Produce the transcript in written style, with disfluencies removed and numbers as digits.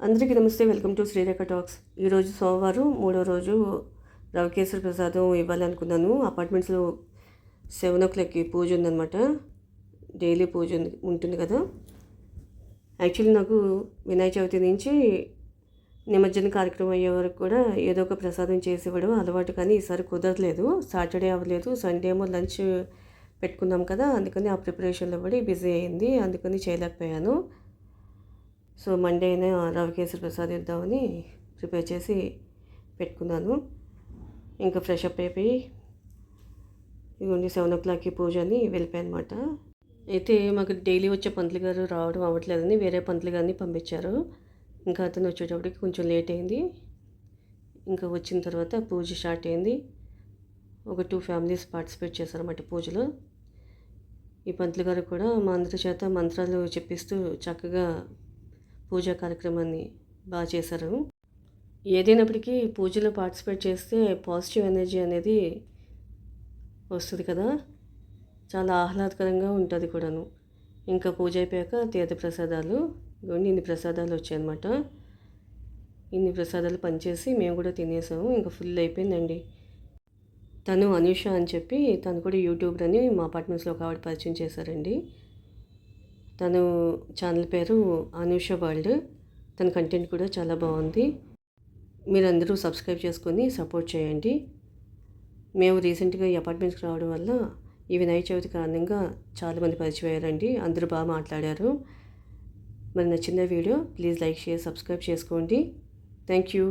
అందరికీ నమస్తే. Welcome to Srirekha talks. ఈరోజు సోమవారం మూడో రోజు రవికేశ్వర ప్రసాదం ఇవ్వాలనుకున్నాను. అపార్ట్మెంట్స్లో 7 o'clockకి పూజ ఉందన్నమాట. డైలీ పూజ ఉంటుంది కదా. యాక్చువల్లీ నాకు వినాయక చవితి నుంచి నిమజ్జన కార్యక్రమం అయ్యే వరకు కూడా ఏదో ఒక ప్రసాదం చేసి ఇవ్వడం అలవాటు, కానీ ఈసారి కుదరలేదు. సాటర్డే అవ్వలేదు, సండే ఏమో లంచ్ పెట్టుకున్నాం కదా, అందుకని ఆ ప్రిపరేషన్లో పడి బిజీ అయింది, అందుకని చేయలేకపోయాను. సో మండే అయినా రవికేశ్వర ప్రసాద్ ఇద్దామని ప్రిపేర్ చేసి పెట్టుకున్నాను. ఇంకా ఫ్రెష్ అప్ అయిపోయి ఇవన్నీ 7 o'clockకి పూజ అని వెళ్ళిపోయాను అనమాట. అయితే మాకు డైలీ వచ్చే పంతులు గారు రావడం అవ్వట్లేదని వేరే పంతులు గారిని పంపించారు. ఇంకా అతను వచ్చేటప్పటికి కొంచెం లేట్ అయింది. ఇంకా వచ్చిన తర్వాత పూజ స్టార్ట్ అయింది. ఒక 2 ఫ్యామిలీస్ పార్టిసిపేట్ చేశారన్నమాట పూజలో. ఈ పంతులు గారు కూడా మా అందరి చేత మంత్రాలు చెప్పిస్తూ చక్కగా పూజా కార్యక్రమాన్ని బాగా చేశారు. ఏదైనప్పటికీ పూజలో పార్టిసిపేట్ చేస్తే పాజిటివ్ ఎనర్జీ అనేది వస్తుంది కదా, చాలా ఆహ్లాదకరంగా ఉంటుంది కూడాను. ఇంకా పూజ అయిపోయాక తీర్థప్రసాదాలు, ఇన్ని ప్రసాదాలు వచ్చాయన్నమాట. ఇన్ని ప్రసాదాలు పనిచేసి మేము కూడా తినేసాము. ఇంకా ఫుల్ అయిపోయిందండి. తను అనూష అని చెప్పి, తను కూడా యూట్యూబర్ అని మా అపార్ట్మెంట్స్లో ఒక ఆవిడ పరిచయం చేశారండి. తను ఛానల్ పేరు అనూష వరల్డ్. తన కంటెంట్ కూడా చాలా బాగుంది. మీరందరూ సబ్స్క్రైబ్ చేసుకొని సపోర్ట్ చేయండి. మేము రీసెంట్గా ఈ అపార్ట్మెంట్స్కి రావడం వల్ల ఈ వినాయక చవితి కారణంగా చాలామంది పరిచయం అయ్యారండి. అందరూ బాగా మాట్లాడారు. మరి నచ్చిన video please like, share, subscribe చేసుకోండి. Thank you.